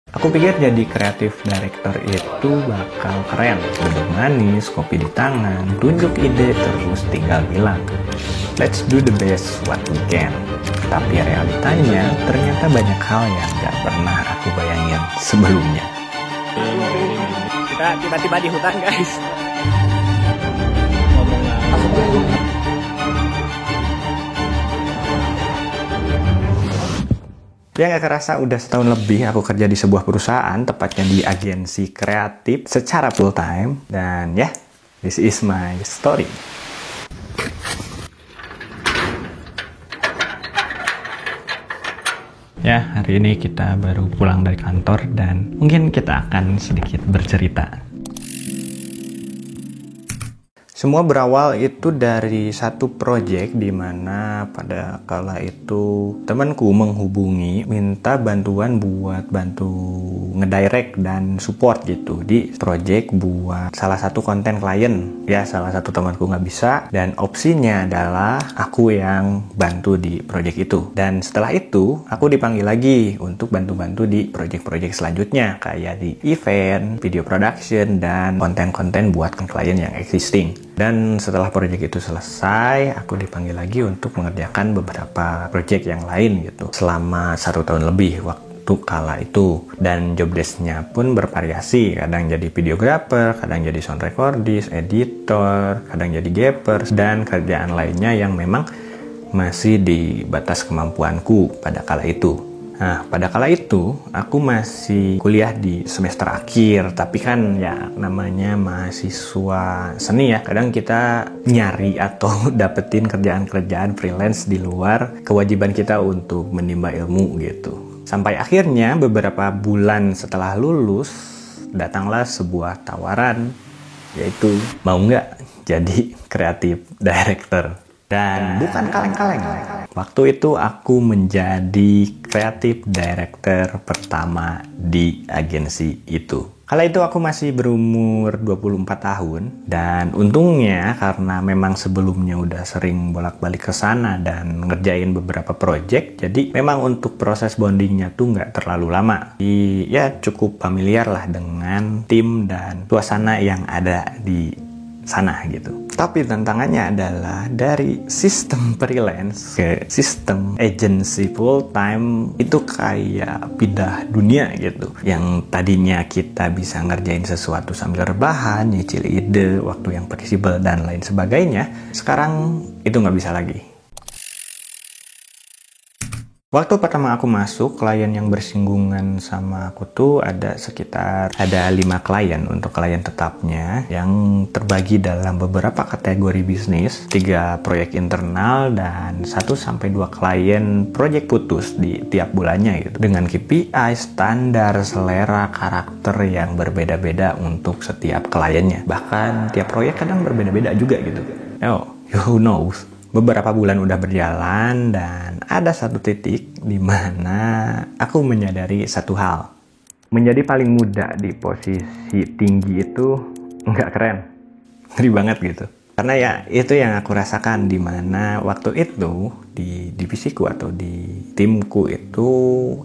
Aku pikir jadi kreatif director itu bakal keren. Duduk manis, kopi di tangan, tunjuk ide, terus tinggal bilang, let's do the best what we can. Tapi realitanya ternyata banyak hal yang gak pernah aku bayangin sebelumnya. Kita tiba-tiba di hutan, guys. Ya gak kerasa udah setahun lebih aku kerja di sebuah perusahaan, tepatnya di agensi kreatif secara full time. Dan ya, this is my story. Ya, hari ini kita baru pulang dari kantor dan mungkin kita akan sedikit bercerita. Semua berawal itu dari satu project di mana pada kala itu temanku menghubungi minta bantuan buat bantu ngedirect dan support gitu di project buat salah satu konten klien. Ya, salah satu temanku nggak bisa dan opsinya adalah aku yang bantu di project itu. Dan setelah itu aku dipanggil lagi untuk bantu-bantu di project-project selanjutnya kayak di event, video production, dan konten-konten buat klien yang existing. Dan setelah proyek itu selesai, aku dipanggil lagi untuk mengerjakan beberapa proyek yang lain gitu. Selama 1 tahun lebih waktu kala itu. Dan job desk-nya pun bervariasi. Kadang jadi videographer, kadang jadi sound recordist, editor, kadang jadi gappers, dan kerjaan lainnya yang memang masih di batas kemampuanku pada kala itu. Nah, pada kala itu aku masih kuliah di semester akhir, tapi kan ya namanya mahasiswa seni ya, kadang kita nyari atau dapetin kerjaan-kerjaan freelance di luar kewajiban kita untuk menimba ilmu gitu. Sampai akhirnya beberapa bulan setelah lulus, datanglah sebuah tawaran, yaitu mau nggak jadi kreatif director. Dan bukan kaleng-kaleng. Waktu itu aku menjadi kreatif director pertama di agensi itu. Kala itu aku masih berumur 24 tahun. Dan untungnya karena memang sebelumnya udah sering bolak-balik ke sana dan ngerjain beberapa project, jadi memang untuk proses bondingnya tuh nggak terlalu lama. Ya cukup familiar lah dengan tim dan suasana yang ada di sana gitu. Tapi tantangannya adalah dari sistem freelance ke sistem agency full time itu kayak pindah dunia gitu. Yang tadinya kita bisa ngerjain sesuatu sambil rebahan, nyicil ide, waktu yang fleksibel dan lain sebagainya, sekarang itu nggak bisa lagi. Waktu pertama aku masuk, klien yang bersinggungan sama aku tuh ada 5 klien untuk klien tetapnya yang terbagi dalam beberapa kategori bisnis, 3 proyek internal dan 1-2 klien proyek putus di tiap bulannya gitu. Dengan KPI, standar, selera, karakter yang berbeda-beda untuk setiap kliennya. Bahkan tiap proyek kadang berbeda-beda juga gitu. Who knows? Beberapa bulan udah berjalan dan ada satu titik di mana aku menyadari satu hal. Menjadi paling muda di posisi tinggi itu nggak keren. Ngeri banget gitu. Karena ya itu yang aku rasakan di mana waktu itu di divisiku atau di timku itu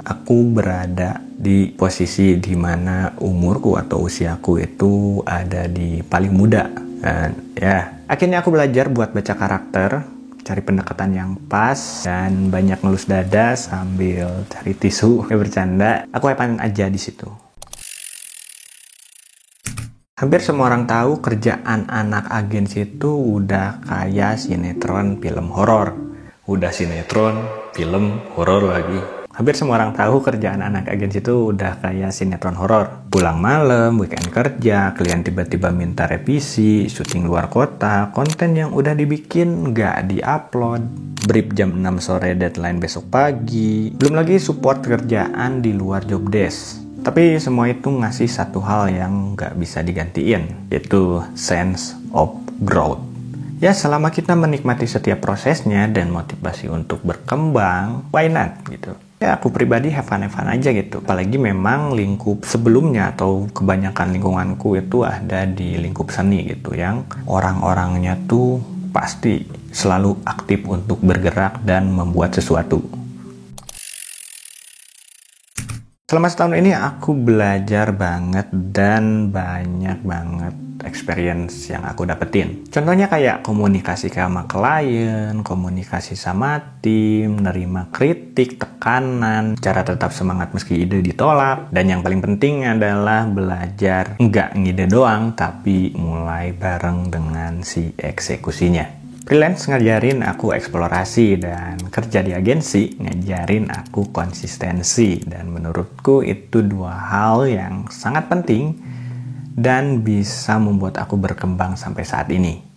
aku berada di posisi di mana umurku atau usiaku itu ada di paling muda. Dan ya akhirnya aku belajar buat baca karakter, cari pendekatan yang pas, dan banyak ngelus dada sambil cari tisu, bercanda. Aku epan aja di situ. Hampir semua orang tahu kerjaan anak agensi itu udah kayak sinetron film horor. Udah sinetron, film horor lagi. Hampir semua orang tahu kerjaan anak agensi itu udah kayak sinetron horor. Pulang malam, weekend kerja, klien tiba-tiba minta revisi, syuting luar kota, konten yang udah dibikin nggak di-upload, brief jam 6 sore, deadline besok pagi, belum lagi support kerjaan di luar job desk. Tapi semua itu ngasih satu hal yang nggak bisa digantiin, yaitu sense of growth. Ya, selama kita menikmati setiap prosesnya dan motivasi untuk berkembang, why not gitu. Ya, aku pribadi have fun aja gitu. Apalagi memang lingkup sebelumnya atau kebanyakan lingkunganku itu ada di lingkup seni gitu. Yang orang-orangnya tuh pasti selalu aktif untuk bergerak dan membuat sesuatu. Selama setahun ini aku belajar banget dan banyak banget experience yang aku dapetin. Contohnya kayak komunikasi sama klien, komunikasi sama tim, nerima kritik, tekanan, cara tetap semangat meski ide ditolak, dan yang paling penting adalah belajar nggak ngide doang, tapi mulai bareng dengan si eksekusinya. Freelance ngajarin aku eksplorasi dan kerja di agensi ngajarin aku konsistensi, dan menurutku itu dua hal yang sangat penting dan bisa membuat aku berkembang sampai saat ini.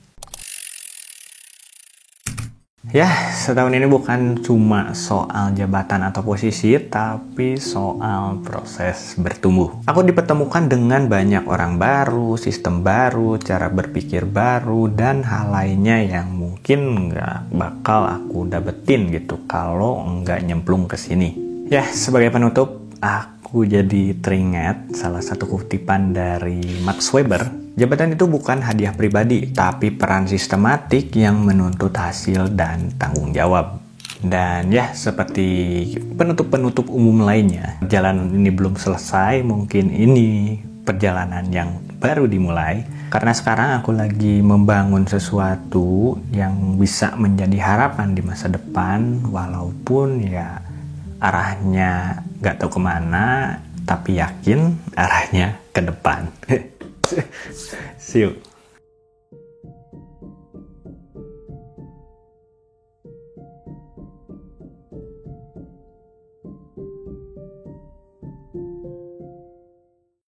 Ya, setahun ini bukan cuma soal jabatan atau posisi, tapi soal proses bertumbuh. Aku dipertemukan dengan banyak orang baru, sistem baru, cara berpikir baru, dan hal lainnya yang mungkin nggak bakal aku dapetin gitu kalau nggak nyemplung ke sini. Ya, sebagai penutup, aku jadi teringat salah satu kutipan dari Max Weber. Jabatan itu bukan hadiah pribadi, tapi peran sistematik yang menuntut hasil dan tanggung jawab. Dan ya, seperti penutup-penutup umum lainnya, perjalanan ini belum selesai, mungkin ini perjalanan yang baru dimulai. Karena sekarang aku lagi membangun sesuatu yang bisa menjadi harapan di masa depan, walaupun ya arahnya gak tahu kemana, tapi yakin arahnya ke depan. See you.